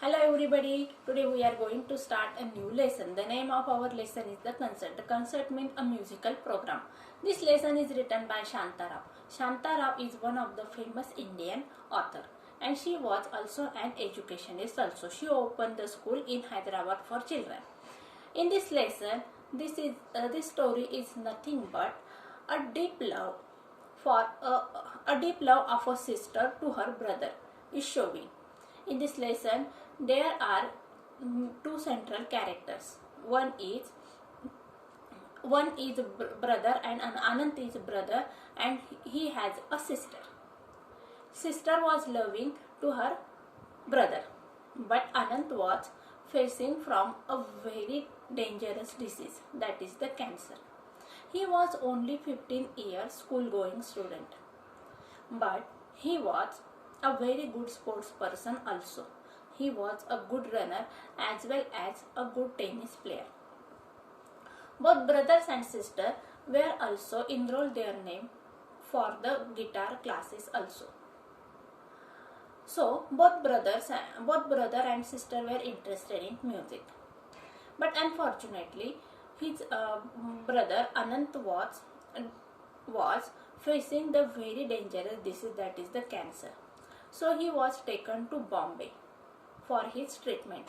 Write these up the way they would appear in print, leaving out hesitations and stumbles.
Hello everybody, today we are going to start a new lesson. The name of our lesson is the concert. The concert means a musical program. This lesson is written by Shanta Rao. Shanta Rao is one of the famous Indian author and she was also an educationist also. She opened the school in Hyderabad for children. In this lesson, this story is nothing but a deep love for a deep love of a sister to her brother is showing. In this lesson, there are two central characters. One is brother and Anant is brother and he has a sister. Sister was loving to her brother, but Anant was facing from a very dangerous disease, that is the cancer. He was only 15 years school going student, but he was a very good sports person also. He was a good runner as well as a good tennis player. Both brothers and sister were also enrolled their name for the guitar classes also. So both brother and sister were interested in music. But unfortunately, his brother Anant was facing the very dangerous disease, that is the cancer. So he was taken to Bombay for his treatment.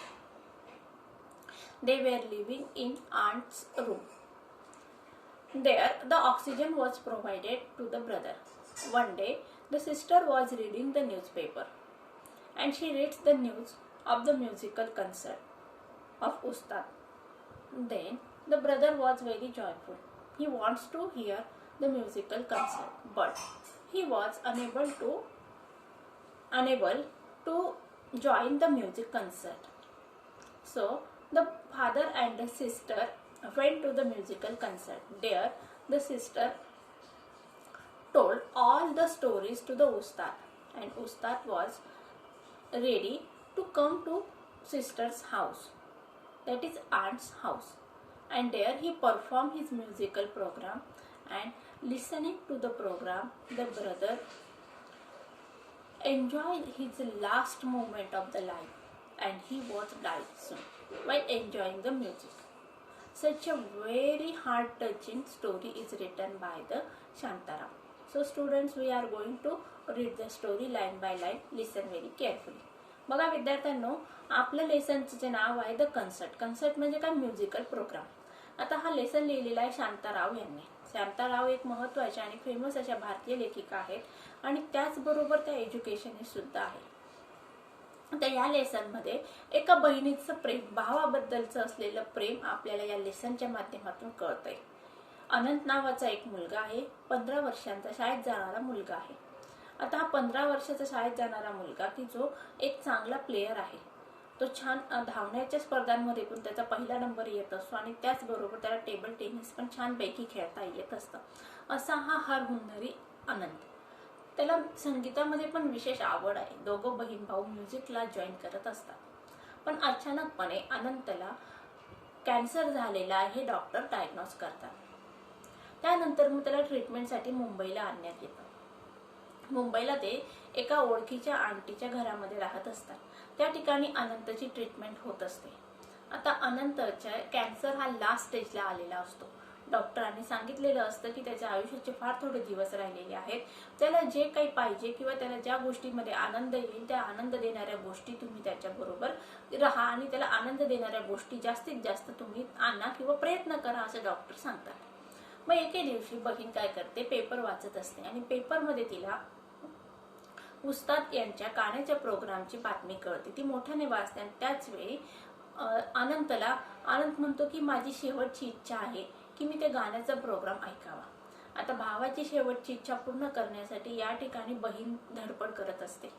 They were living in aunt's room. There the oxygen was provided to the brother. One day the sister was reading the newspaper and she reads the news of the musical concert of Ustad. Then the brother was very joyful. He wants to hear the musical concert, but he was unable to join the music concert. So the father and the sister went to the musical concert. There the sister told all the stories to the Ustad, and Ustad was ready to come to sister's house, that is aunt's house, and there he performed his musical program. And listening to the program, the brother enjoyed his last moment of the life, and he was died soon while enjoying the music. Such a very heart-touching story is written by the Shanta Rao. So students, we are going to read the story line by line. Listen very carefully. बघा विद्यार्थ्यांनो, आपलं लेसनचे नाव आहे the concert. Concert म्हणजे काय? Musical programme. आता हा lesson लिहिलेला आहे शांताराव यांनी. शांताराव एक महत्त्वाच्या आणि फेमस अशा भारतीय लेखिका आहेत आणि त्याचबरोबर त्या एज्युकेशनिस्ट सुद्धा आहेत. तर या लेसन मध्ये एका बहिणीचं प्रेम, भावाबद्दलचं असलेलं प्रेम आपल्याला या लेसनच्या माध्यमातून कळतंय. अनंत नावाचा एक मुलगा आहे, 15 वर्षांचा शाळेत जाणारा मुलगा आहे. आता हा 15 वर्षाचा शाळेत जाणारा मुलगा की जो एक चांगला प्लेयर आहे, तो छान धावण्याच्या स्पर्धांमध्ये पण त्याचा पहिला नंबर येत असतो आणि त्याचबरोबर त्याला टेबल टेनिस पण छानपैकी खेळता येत असतं. असा हा हरहुन्नरी अनंत. त्याला संगीतामध्ये पण विशेष आवड आहे. दोघं बहीण भाऊ म्युझिकला जॉईन करत असतात. पण अचानकपणे अनंतला कॅन्सर झालेला आहे हे डॉक्टर डायग्नोज करतात. त्यानंतर मग त्याला ट्रीटमेंटसाठी मुंबईला आणण्यात येतं. मुंबईला ते एका ओळखीच्या आंटीच्या घरामध्ये राहत असतात. त्या ठिकाणी अनंतची ट्रीटमेंट होत असते. आता अनंतच्या कॅन्सर हा लास्ट स्टेजला आलेला असतो. डॉक्टरांनी सांगितलेलं असतं की त्याच्या आयुष्याचे फार थोडे दिवस राहिलेले आहेत. त्याला जे काही पाहिजे किंवा त्याला ज्या गोष्टीमध्ये आनंद येईल त्या आनंद देणाऱ्या गोष्टी तुम्ही त्याच्याबरोबर राहा आणि त्याला आनंद देणाऱ्या गोष्टी जास्तीत जास्त तुम्ही आणा किंवा प्रयत्न करा असं डॉक्टर सांगतात. मग एके दिवशी बहीण काय करते, पेपर वाचत असते आणि पेपरमध्ये तिला उस्ताद यांच्या गाण्याच्या प्रोग्रामची बातमी कळते. ती मोठ्याने वाचते आणि त्याच वेळी आनंद म्हणतो की माझी शेवटची इच्छा आहे की मी ते गाण्याचा प्रोग्राम ऐकावा. आता भावाची शेवटची इच्छा पूर्ण करण्यासाठी या ठिकाणी बहीण धडपड करत असते.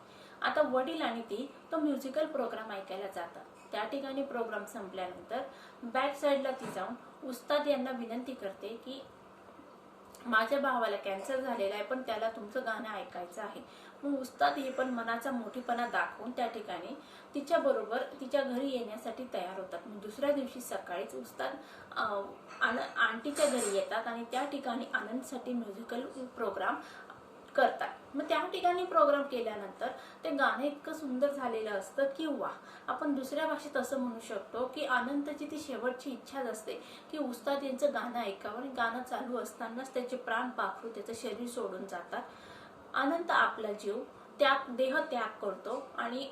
आता वडील आणि ती तो म्युझिकल प्रोग्राम ऐकायला जातात. त्या ठिकाणी प्रोग्राम संपल्यानंतर बॅक साईडला ती जाऊन उस्ताद यांना विनंती करते की माझ्या भावाला कॅन्सर झालेला आहे पण त्याला तुमचं गाणं ऐकायचं आहे. मग उस्ताद हे पण मनाचा मोठीपणा दाखवून त्या ठिकाणी तिच्या बरोबर तिच्या घरी येण्यासाठी तयार होतात. मग दुसऱ्या दिवशी सकाळीच उस्ताद आंटीच्या घरी येतात आणि त्या ठिकाणी आनंदसाठी म्युझिकल प्रोग्राम करतात. मग त्या ठिकाणी प्रोग्राम केल्यानंतर ते गाणं इतकं सुंदर झालेलं असतं की वा, आपण दुसऱ्या भाषेत असं म्हणू शकतो की अनंतची ती शेवटची इच्छाच असते की उस्ताद यांचं गाणं ऐकावं, आणि गाणं चालू असतानाच त्याचे प्राण पाखरू त्याचं शरीर सोडून जातात. अनंत आपला जीव देह त्याग करतो आणि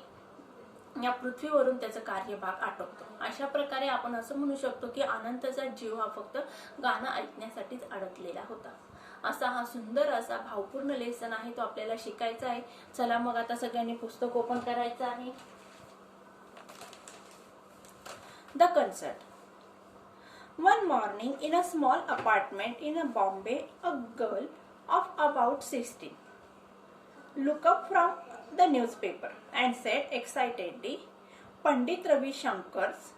या पृथ्वीवरून त्याचं कार्यभाग आटोपतो. अशा प्रकारे आपण असं म्हणू शकतो की अनंतचा जीव हा फक्त गाणं ऐकण्यासाठीच अडकलेला होता. असा हा सुंदर असा भावपूर्ण लेसन आहे, तो आपल्याला शिकायचा आहे. चला मग आता सगळ्यांनी पुस्तक ओपन करायचं आहे. The concert. One morning in a small apartment in a Bombay, a girl of about 16 looked up from the newspaper and said excitedly, Pandit Ravi Shankar's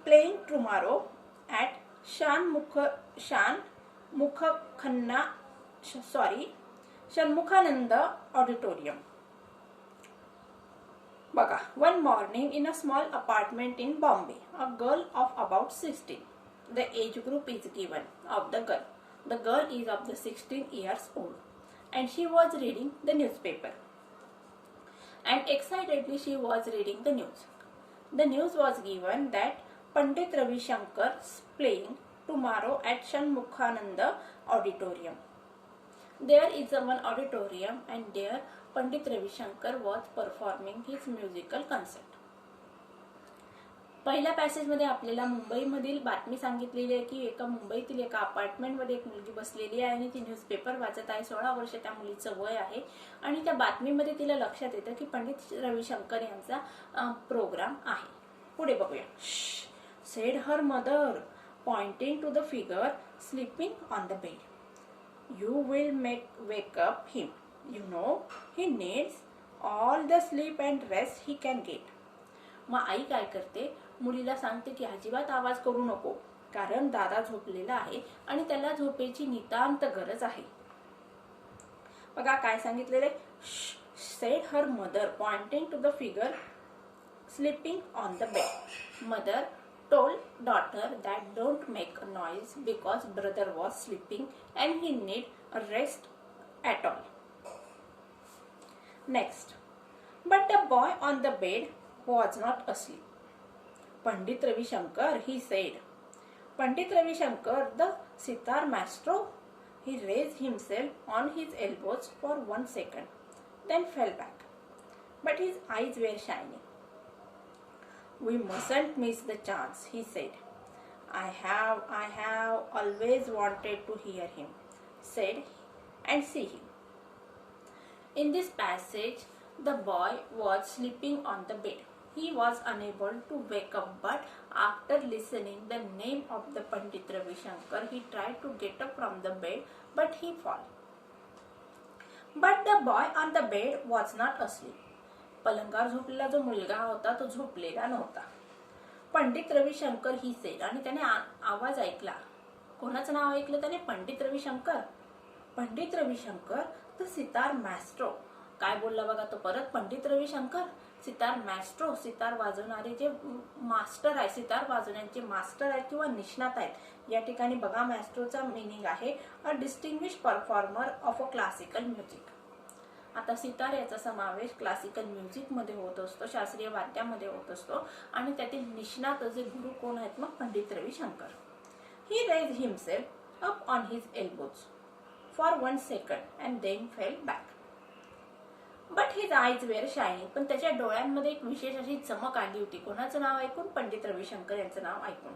playing tomorrow at Shanmukhananda Auditorium. Baga. One morning in a small apartment in Bombay, a girl of about 16. The age group is given of the girl. The girl is of the 16 years old, and she was reading the newspaper. And excitedly she was reading the news. The news was given that Pandit Ravi Shankar is playing tomorrow at Shanmukhananda Auditorium. There is one auditorium, and there Pandit Ravi Shankar was performing his musical concert. पहिल्या पॅसेजमध्ये आपल्याला मुंबईमधील बातमी सांगितलेली आहे की मुंबईतील एका अपार्टमेंटमध्ये एक मुलगी बसलेली आहे आणि ती न्यूजपेपर वाचत आहे. 16 वर्ष त्या मुलीचं वय आहे आणि त्या बातमीमध्ये तिला लक्षात येतं की पंडित रविशंकर यांचा प्रोग्राम आहे. पुढे बघूया. Said her mother pointing to the figure sleeping on the bed. You will wake up him. You know he needs all the sleep and rest he can get. मग आई काय करते, मुलीला सांगते की अजिबात आवाज करू नको, कारण दादा झोपलेला आहे आणि त्याला झोपेची नितांत गरज आहे. बघा काय सांगितलेले. Said her mother pointing to the figure sleeping on the bed. Mother told daughter that don't make a noise because brother was sleeping and he need a rest at all. Next. But the boy on the bed was not asleep. Pandit Ravi Shankar, he said. Pandit Ravi Shankar, the sitar maestro. He raised himself on his elbows for 1 second, then fell back. But his eyes were shining. We mustn't miss the chance, he said. I have always wanted to hear him, said, and see him. In this passage, the boy was sleeping on the bed. He was unable to wake up, but after listening the name of the Pandit Ravi Shankar, he tried to get up from the bed, but he fell. But the boy on the bed was not asleep. पलंगावर झोपलेला जो मुलगा होता तो झोपलेला नव्हता. Pandit Ravishankar he said, आणि त्याने आवाज ऐकला. कोणाचं नाव ऐकलं त्याने? पंडित रविशंकर. पंडित रविशंकर द सितार मॅस्ट्रो. काय बोलला बघा तो परत. पंडित रविशंकर सितार मॅस्ट्रो, सितार वाजवणारे जे मास्टर आहे, सितार वाजवण्याचे मास्टर आहेत किंवा निष्णात आहेत. या ठिकाणी बघा मॅस्ट्रोचा मीनिंग आहे a distinguished performer of a classical music. आता सितार याचा समावेश क्लासिकल म्युझिक मध्ये होत असतो, शास्त्रीय वाद्यामध्ये होत असतो, आणि त्यातील निष्णात जे गुरु कोण आहेत? मग Pandit Ravishankar. He raised himself up on his elbows for 1 second and then fell back. But his eyes were shining. पण त्याच्या डोळ्यांमध्ये एक विशेष अशी चमक आली होती. कोणाचं नाव ऐकून? पंडित रविशंकर यांचं नाव ऐकून.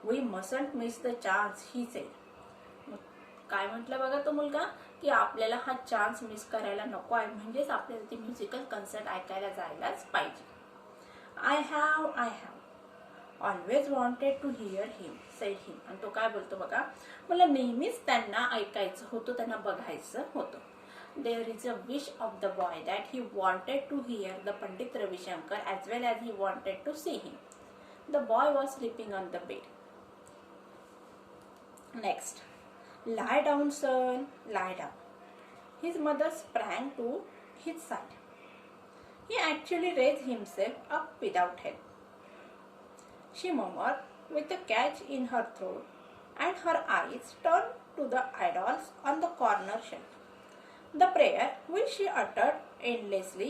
We mustn't miss the chance, he said. काय म्हटलं बघा तो मुलगा की आपल्याला हा चान्स मिस करायला नको आहे, म्हणजेच आपल्याला ती म्युझिकल कन्सर्ट ऐकायला जायलाच पाहिजे. I have always wanted to hear him, said him. आणि तो काय बोलतो बघा, मला नेहमीच त्यांना ऐकायचं होतं, त्यांना बघायचं होतं. There is a wish of the boy that he wanted to hear the Pandit Ravi Shankar as well as he wanted to see him. The boy was sleeping on the bed. Next. Lie down, son, lie down. His mother sprang to his side. He actually raised himself up without help. She murmured with a catch in her throat, and her eyes turned to the idols on the corner shelf. The prayer, which she uttered endlessly,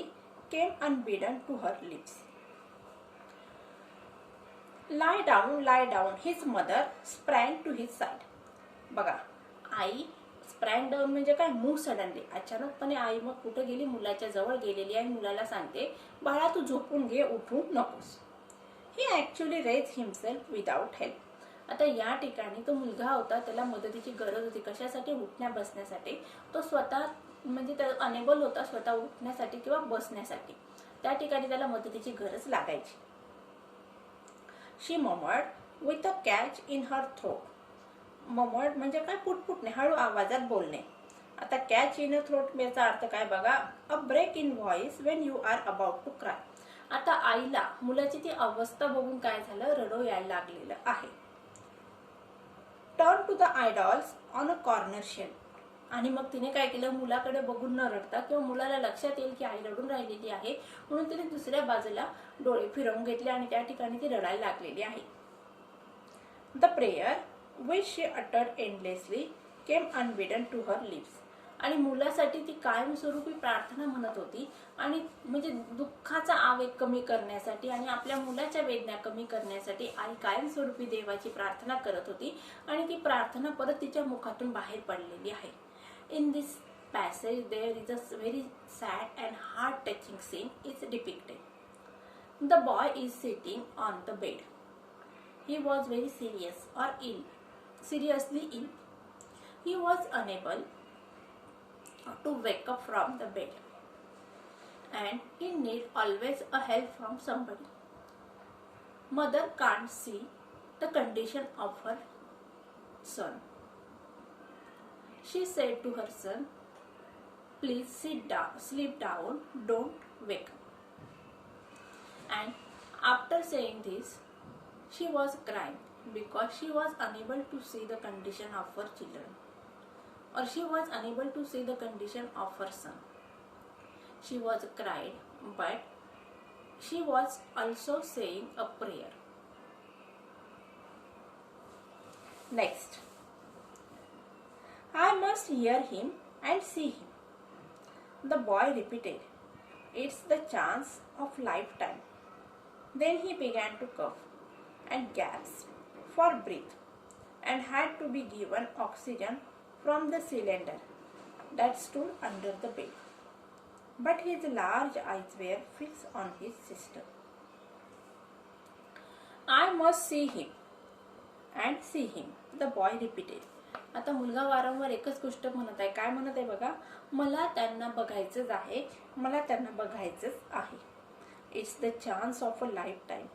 came unbidden to her lips. Lie down, his mother sprang to his side. बघा, आई स्प्रँग down म्हणजे काय, move suddenly, अचानकपणे आई मग कुठे गेली, मुलाच्या जवळ गेलेली आहे. मुलाला सांगते, बाळा तू झोपून घे, उठू नकोस. He actually raised himself without help. आता या ठिकाणी तो मुलगा होता, त्याला मदतीची गरज होती. कशासाठी? उठण्या बसण्यासाठी. तो स्वतः म्हणजे त्या अनेबल होता स्वतः उठण्यासाठी किंवा बसण्यासाठी. त्या ठिकाणी त्याला मदतीची गरज लागायची. She murmured with a catch in her throat. Murmured म्हणजे काय, पुटपुटणे, हळू आवाजात बोलणे. आता कॅच इन अ थ्रोट याचा अर्थ काय बघा, a break in voice when you are about to cry. आता आईला मुलाची ती अवस्था बघून काय झालं, रडू यायला लागलेलं आहे. Turn to the idols on a corner shelf. आणि मग तिने काय केलं, मुलाकडे बघून न रडता किंवा मुलाला लक्षात येईल की आई रडून राहिलेली आहे म्हणून तिने दुसऱ्या बाजूला डोळे फिरवून घेतले आणि त्या ठिकाणी ती रडायला लागलेली आहे. The prayer which she uttered endlessly came unbidden to her lips. आणि मुलासाठी ती कायमस्वरूपी प्रार्थना म्हणत होती आणि म्हणजे दुःखाचा आवेग कमी करण्यासाठी आणि आपल्या मुलाच्या वेदना कमी करण्यासाठी आई कायमस्वरूपी देवाची प्रार्थना करत होती आणि ती प्रार्थना परत तिच्या मुखातून बाहेर पडलेली आहे. In this passage there is a very sad and heart-touching scene is depicted. The boy is sitting on the bed. He was very serious or ill. Seriously ill. He was unable to wake up from the bed and he need always a help from somebody. Mother can't see the condition of her son. She said to her son, please sit down, sleep down, don't wake up. And after saying this, she was crying because she was unable to see the condition of her children, or she was unable to see the condition of her son. She was cried, but she was also saying a prayer. Next, I must hear him and see him. The boy repeated, it's the chance of lifetime. Then he began to cough and gasp for breath and had to be given oxygen from the cylinder that stood under the bed. But his large eyes were fixed on his sister. I must see him and see him, the boy repeated. आता मुलगा वारंवार एकच गोष्ट म्हणत आहे. काय म्हणत आहे बघा, मला त्यांना बघायचंच आहे, मला त्यांना बघायचंच आहे. It's the chance of a life time.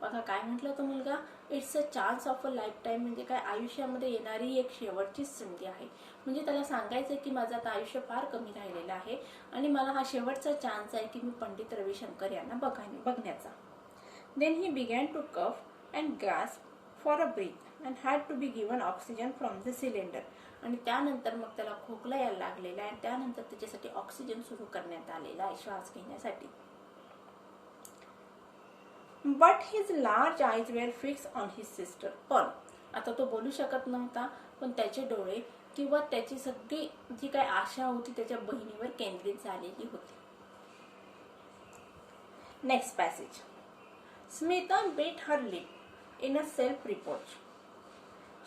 बघा काय म्हटलं तो मुलगा, it's a chance of a life time म्हणजे काय, आयुष्यामध्ये येणारी एक शेवटचीच संधी आहे. म्हणजे त्याला सांगायचं की माझं आता आयुष्य फार कमी राहिलेलं आहे आणि मला हा शेवटचा चान्स आहे की मी पंडित रविशंकर यांना बघण्याचा. Then he began to cough and gasp for a breath and had to be given oxygen from the cylinder. आणि त्यानंतर मग त्याला खोकला यायला लागलेला आहे. त्यानंतर त्याच्यासाठी ऑक्सिजन सुरू करण्यात आलेला आहे श्वास घेण्यासाठी. But his large eyes were fixed on his sister. पण आता तो बोलू शकत नव्हता, पण त्याचे डोळे किंवा त्याची सगळी जी काय आशा होती त्याच्या बहिणीवर केंद्रित झालेली होती. Next passage. Smita bit her lip in a self-reproach.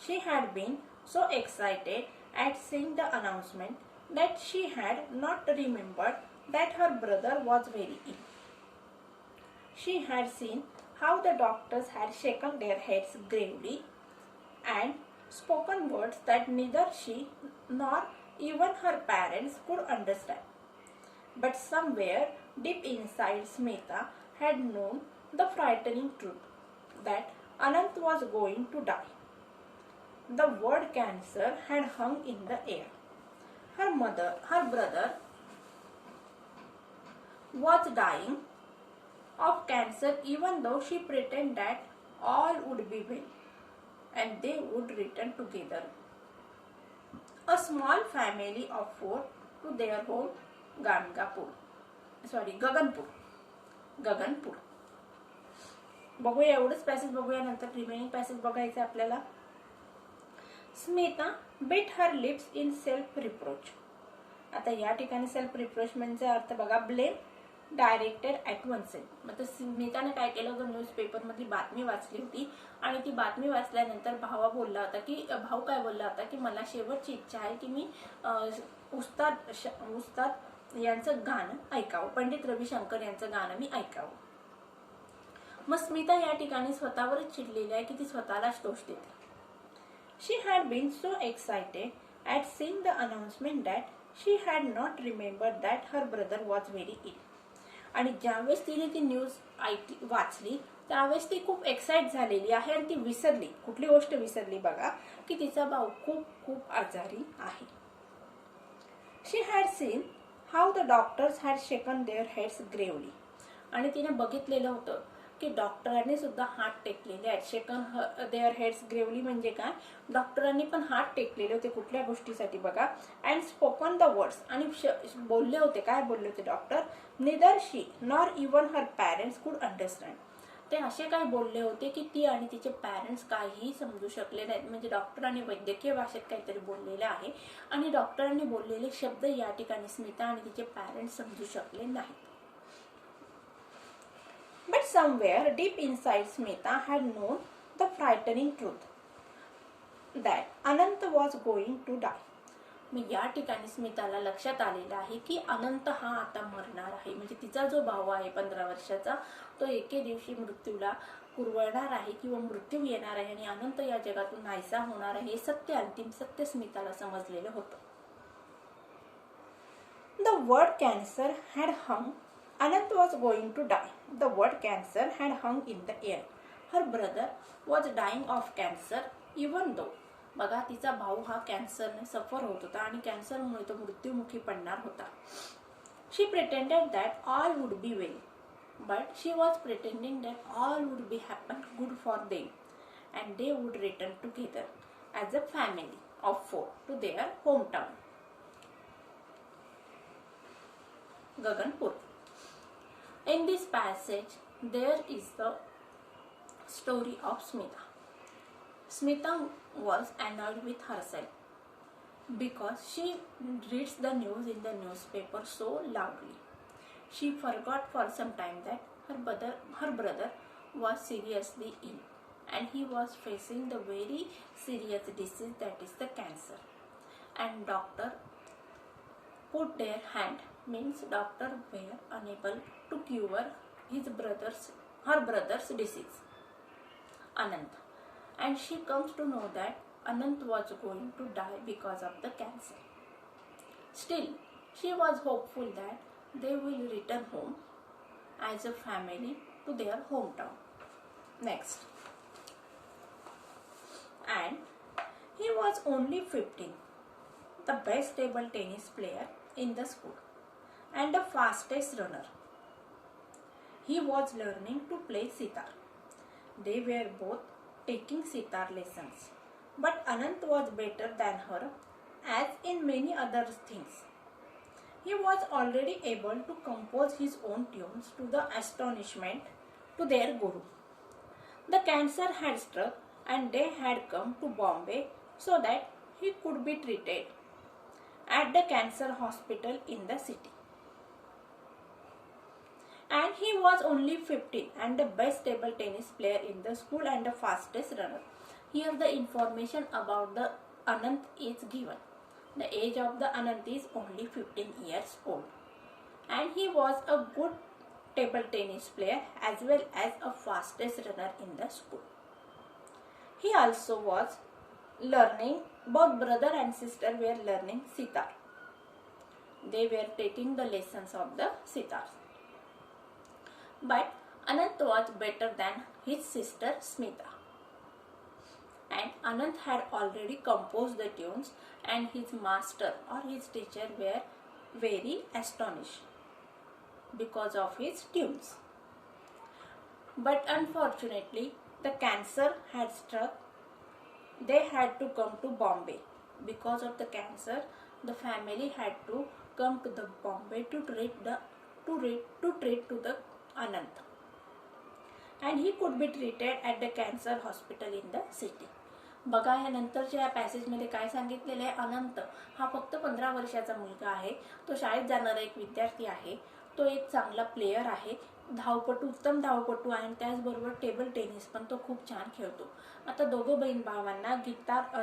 She had been so excited at seeing the announcement that she had not remembered that her brother was very ill. She had seen how the doctors had shaken their heads gravely and spoken words that neither she nor even her parents could understand. But somewhere deep inside Smita had known the frightening truth that Anant was going to die. The word cancer had hung in the air. Her brother was dying of cancer even though she pretended that all would be well and they would return together, a small family of 4, to their home गगनपूर. बघूया, एवढंच passage बघूया, नंतर remaining passage बघायचं आपल्याला. Smita bit her lips in self-reproach. आता या ठिकाणी self रिप्रोचमेंटचा अर्थ बघा, blame directed at one self. मग स्मिताने काय केलं होतं, न्यूजपेपरमधली बातमी वाचली होती आणि ती बातमी वाचल्यानंतर भाऊ काय बोलला होता की मला शेवटची इच्छा आहे की मी उस्ताद यांचं गाणं ऐकावं, पंडित रविशंकर यांचं गाणं मी ऐकावं. मग स्मिता या ठिकाणी स्वतःवरच चिडलेली आहे की ती स्वतःलाच दोष देते. She had been so excited at seeing the announcement that she had not remembered that her brother was very ill. आणि ज्यावेळेस तिने ती न्यूज वाचली त्यावेळेस ती खूप एक्साइट झालेली आहे आणि ती विसरली. कुठली गोष्ट विसरली बघा, की तिचा भाऊ खूप खूप आजारी आहे. She had seen how the doctors had shaken their heads gravely. आणि तिने बघितलेलं होतं की डॉक्टरांनी सुद्धा हात टेकलेले आहेत. शेकन देअर हेड्स ग्रेवली म्हणजे काय, डॉक्टरांनी पण हात टेकलेले होते कुठल्या गोष्टीसाठी बघा. अँड स्पोकन द वर्ड्स, आणि बोलले होते, काय बोलले होते डॉक्टर, नेदर शी नॉर इवन हर पॅरेंट्स कुड अंडरस्टँड. ते असे काय बोलले होते की ती आणि तिचे पॅरेंट्स काहीही समजू शकले नाहीत. म्हणजे डॉक्टरांनी वैद्यकीय भाषेत काहीतरी बोललेलं आहे आणि डॉक्टरांनी बोललेले शब्द या ठिकाणी स्मिता आणि तिचे पॅरेंट्स समजू शकले नाहीत. But somewhere deep inside Smita had known the frightening truth that Anant was going to die. मग या ठिकाणी स्मिताला लक्षात आलेलं आहे की अनंत हा आता मरणार आहे. म्हणजे तिचा जो भाऊ आहे 15 वर्षाचा तो एके दिवशी मृत्यूला कुरवणार आहे किंवा मृत्यू येणार आहे आणि अनंत या जगातून नाहीसा होणार आहे. हे सत्य, अंतिम सत्य स्मिताला समजलेलं होतं. The word cancer had hung. Anant was going to die. The word cancer had hung in the air. Her brother was dying of cancer even though. बघा, तिचा भाऊ हा कॅन्सरने सफर होत होता आणि कॅन्सरमुळे तो मृत्युमुखी पडणार होता. She pretended that all would be well, but she was pretending that all would be happen good for them and they would return together as a family of 4 to their hometown. Gaganpur. In this passage, there is the story of Smita. Smita was annoyed with herself because she reads the news in the newspaper so loudly. She forgot for some time that her brother was seriously ill and he was facing the very serious disease, that is the cancer. And doctor put their hand, means doctor were unable to cure her brother's disease, Anant. And she comes to know that Anant was going to die because of the cancer. Still, she was hopeful that they will return home as a family to their hometown. Next. And he was only 15, the best table tennis player in the school and the fastest runner. He was learning to play sitar. They were both taking sitar lessons, but Anant was better than her as in many other things. He was already able to compose his own tunes to the astonishment to their guru. The cancer had struck and they had come to Bombay so that he could be treated at the cancer hospital in the city. And he was only 15 and the best table tennis player in the school and the fastest runner. Here the information about the Anant is given. The age of the Anant is only 15 years old. And he was a good table tennis player as well as a fastest runner in the school. He also was learning, both brother and sister were learning sitar. They were taking the lessons of the sitar. But Anant was better than his sister Smita. And Anant had already composed the tunes and his master or his teacher were very astonished because of his tunes. But unfortunately, the cancer had struck. They had to come to Bombay. Because of the cancer, the family had to come to the Bombay to treat the Anant, and he could be treated at the cancer hospital in the city. बघा या नंतरच्या या पॅसेजमध्ये काय सांगितलेलं आहे, अनंत हा फक्त 15 वर्षाचा मुलगा आहे. तो शाळेत जाणारा एक विद्यार्थी आहे. तो एक चांगला प्लेयर आहे, धावपटू, उत्तम धावपटू आहे आणि त्याचबरोबर टेबल टेनिस पण तो खूप छान खेळतो. आता दोघं बहीण भावांना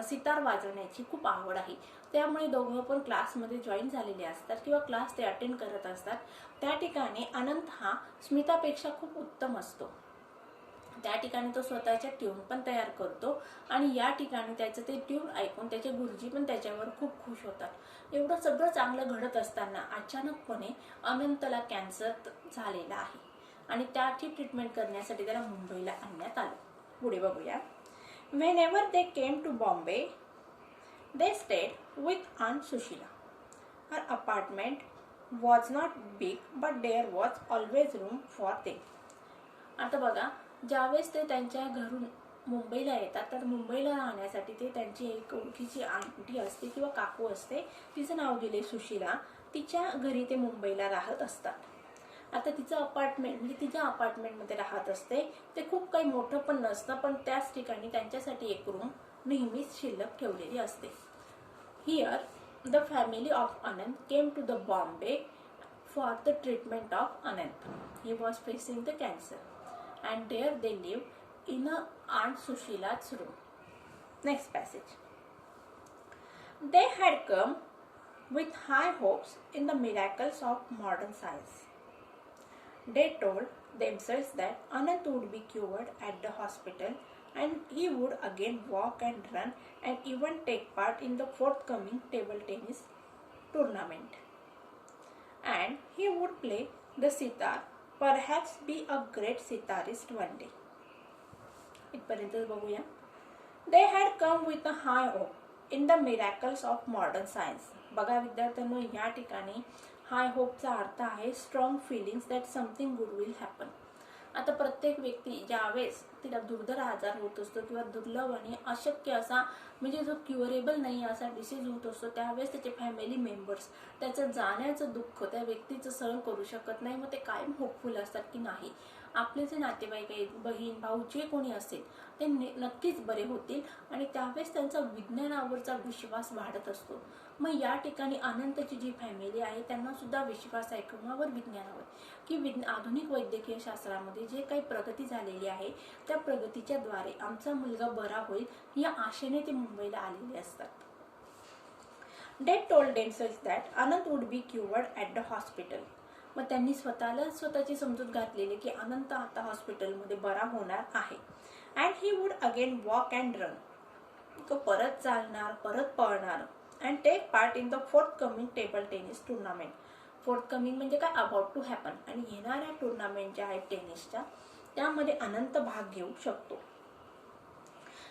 सितार वाजवण्याची खूप आवड आहे. त्यामुळे दोघं पण क्लासमध्ये जॉईन झालेले असतात किंवा क्लास ते अटेंड करत असतात. त्या ठिकाणी अनंत हा स्मितापेक्षा खूप उत्तम असतो. त्या ठिकाणी तो स्वतःच्या ट्यून पण तयार करतो आणि या ठिकाणी त्याचं ते ट्यून ऐकून त्याचे गुरुजी पण त्याच्यावर खूप खुश होतात. एवढं सगळं चांगलं घडत असताना अचानकपणे अनंतला कॅन्सर झालेला आहे आणि त्याची ट्रीटमेंट करण्यासाठी त्याला मुंबईला आणण्यात आलं. पुढे बघूया. Whenever they came to Bombay, they stayed with Aunt Sushila. Her apartment was not big, but there was always room for them. आता बघा, ज्यावेळेस ते त्यांच्या घरून मुंबईला येतात तर मुंबईला राहण्यासाठी ते त्यांची एक ओळखीची आंटी असते किंवा काकू असते, तिचं नाव दिले सुशीला. तिच्या घरी ते मुंबईला राहत असतात. आता तिचं अपार्टमेंट म्हणजे तिच्या अपार्टमेंटमध्ये राहत असते. ते खूप काही मोठं पण नसतं, पण त्याच ठिकाणी त्यांच्यासाठी एक रूम नेहमीच शिल्लक ठेवलेली असते. Here the family of Anant came to the Bombay for the treatment of Anant. He was facing the cancer and there they lived in a Aunt Sushila's room. Next passage. They had come with high hopes in the miracles of modern science. They told themselves that Anant would be cured at the hospital and he would again walk and run and even take part in the forthcoming table tennis tournament. And he would play the sitar, perhaps be a great sitarist one day. इथपर्यंत बघूया. They had come with a high hope in the miracles of modern science. बघा विद्यार्थ्यांनो, या ठिकाणी हाय होपचा अर्थ आहे strong feelings that something good will happen. आता प्रत्येक व्यक्ती ज्यावेळेस तिला दुर्धर आजार होत असतो किंवा दुर्लभ आणि अशक्य असा म्हणजे जो क्युअरेबल नाही असा डिसीज होत असतो, त्यावेळेस त्याचे फॅमिली मेंबर्स त्याचं जाण्याचं दुःख त्या व्यक्तीचं सहन करू शकत नाही. मग ते कायम होपफुल असतात की नाही, आपले जे नातेवाईक आहेत, बहीण भाऊ जे कोणी असेल ते नक्कीच बरे होतील आणि त्यावेळेस त्यांचा विज्ञानावरचा विश्वास वाढत असतो. मग या ठिकाणी अनंतची जी फॅमिली आहे त्यांना सुद्धा विश्वास आहे कोणावर, विज्ञानावर, की आधुनिक वैद्यकीय शास्त्रामध्ये जे काही प्रगती झालेली आहे त्या प्रगतीच्या द्वारे आमचा मुलगा बरा होईल या आशेने ते मुंबईला आलेले असतात. They told themselves that Anant would be cured at the hospital. मग त्यांनी स्वतःची समजूत घातलेली की अनंत आता हॉस्पिटलमध्ये बरा होणार आहे. And he would again walk and run. तो परत चालणार, परत पळणार. And take part in the forthcoming table tennis tournament. Forthcoming म्हणजे काय, अबाउट टू हॅपन. आणि येणाऱ्या टुर्नामेंट ज्या आहेत टेनिसच्या त्यामध्ये अनंत भाग घेऊ शकतो.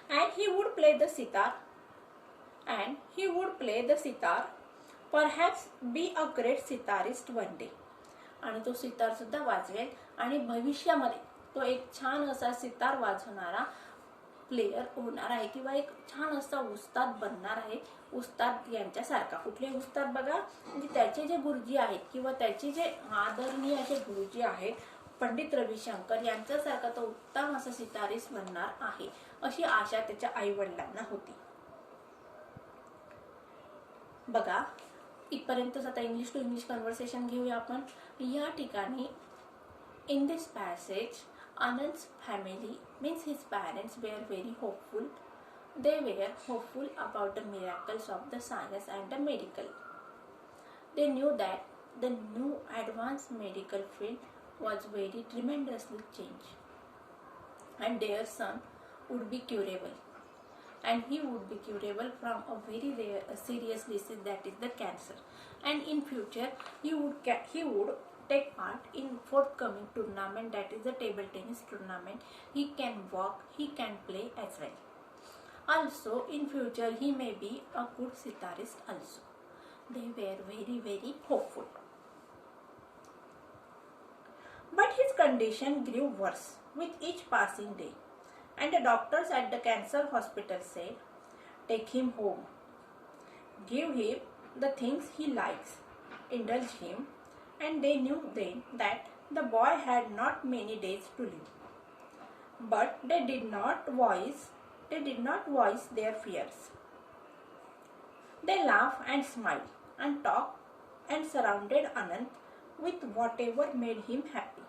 And he would play the sitar. And he would play the sitar, perhaps be a great sitarist one day. आणि तो सितार सुद्धा वाजवेल आणि भविष्यामध्ये तो एक छान असा सितार वाजवणारा प्लेयर होणार आहे किंवा एक छान असा उस्ताद बनणार आहे. उस्ताद यांच्यासारखा. कुठले उस्ताद बघा, म्हणजे त्याचे जे गुरुजी आहेत किंवा त्याचे जे आदरणीय असे गुरुजी आहेत पंडित रविशंकर यांच्यासारखा तो उत्तम असा सितारिस्ट बनणार आहे अशी आशा त्याच्या आई वडिलांना होती. बघा इथपर्यंतच. आता इंग्लिश टू इंग्लिश कन्व्हर्सेशन घेऊया आपण. या ठिकाणी in this passage Anand's family means his parents were very hopeful. They were hopeful about the miracles of the science and the medical. They knew that the new advanced medical field was very tremendously changed and their son would be curable. And he would be curable from a very serious disease, that is the cancer. And in future he would take part in forthcoming tournament, that is the table tennis tournament. He can walk, he can play as well. Also in future he may be a good sitarist also. They were very very hopeful. But his condition grew worse with each passing day. And the doctors at the cancer hospital said, take him home, give him the things he likes, indulge him. And they knew then that the boy had not many days to live. But they did not voice They did not voice their fears. They laughed and smiled and talked and surrounded Anand with whatever made him happy.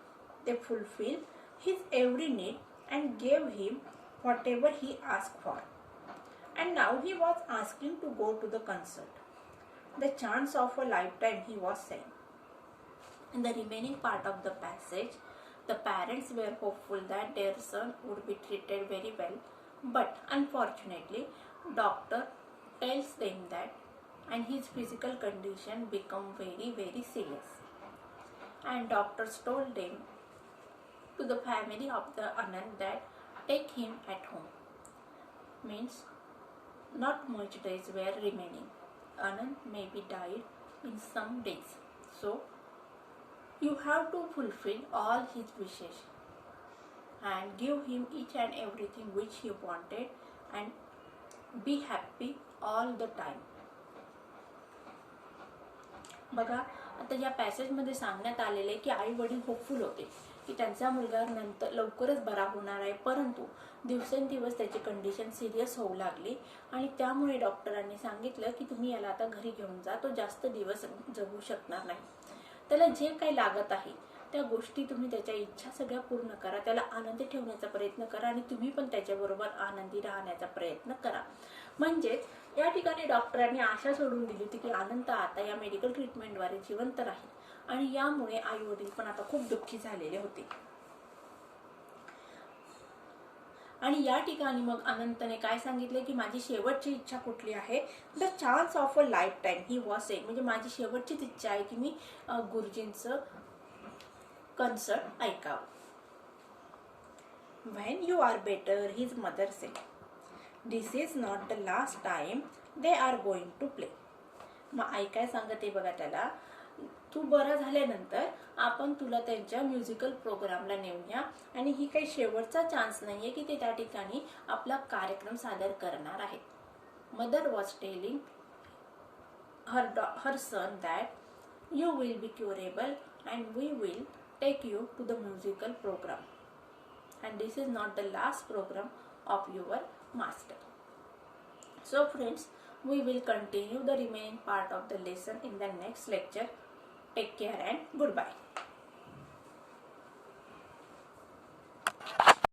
They fulfilled his every need and gave him whatever he asked for. And now he was asking to go to the concert. The chance of a lifetime, he was saying. In the remaining part of the passage, the parents were hopeful that their son would be treated very well, but unfortunately, doctor tells them that and his physical condition become very serious. And doctors told them to the family of the Anand that take him at home. Means not much days were remaining. Anand may be died in some days. So you have to fulfill all his wishes and give him each and everything which he wanted and be happy all the time. बघा आता या पॅसेजमध्ये सांगण्यात आलेले की आई वडील hopeful होते की त्यांचा मुलगा नंतर लवकरच बरा होणार आहे, परंतु दिवसेंदिवस त्याची कंडिशन सिरियस होऊ लागली आणि त्यामुळे डॉक्टरांनी सांगितलं की तुम्ही याला आता घरी घेऊन जा, तो जास्त दिवस जगू शकणार नाही. त्याला जे काही लागत आहे त्या गोष्टी तुम्ही त्याच्या इच्छा सगळ्या पूर्ण करा, त्याला आनंदी ठेवण्याचा प्रयत्न करा आणि तुम्ही पण त्याच्याबरोबर आनंदी राहण्याचा प्रयत्न करा. म्हणजेच या ठिकाणी डॉक्टरांनी आशा सोडून दिली होती की आनंद आता या मेडिकल ट्रीटमेंटद्वारे जिवंत राहील आणि यामुळे आई वडील पण आता खूप दुःखी झालेले होते. आणि या ठिकाणी मग अनंतने काय सांगितले की माझी शेवटची इच्छा कुठली आहे, the chance of a lifetime he was saying, म्हणजे माझी शेवटचीच इच्छा आहे की मी गुरुजींचं कन्सर्ट ऐकावं. When you are better, his mother said, this is not the last time they are going to play. मग आई काय सांगते बघा त्याला, तू बरा झाल्यानंतर आपण तुला त्यांच्या म्युझिकल प्रोग्रामला नेऊया आणि ही काही शेवटचा चान्स नाहीये की ते त्या ठिकाणी आपला कार्यक्रम सादर करणार आहेत. Mother was telling her son that you will be curable and we will take you to the musical program and this is not the last program of your master. So friends, we will continue the remaining part of the lesson in the next lecture. Take care and goodbye.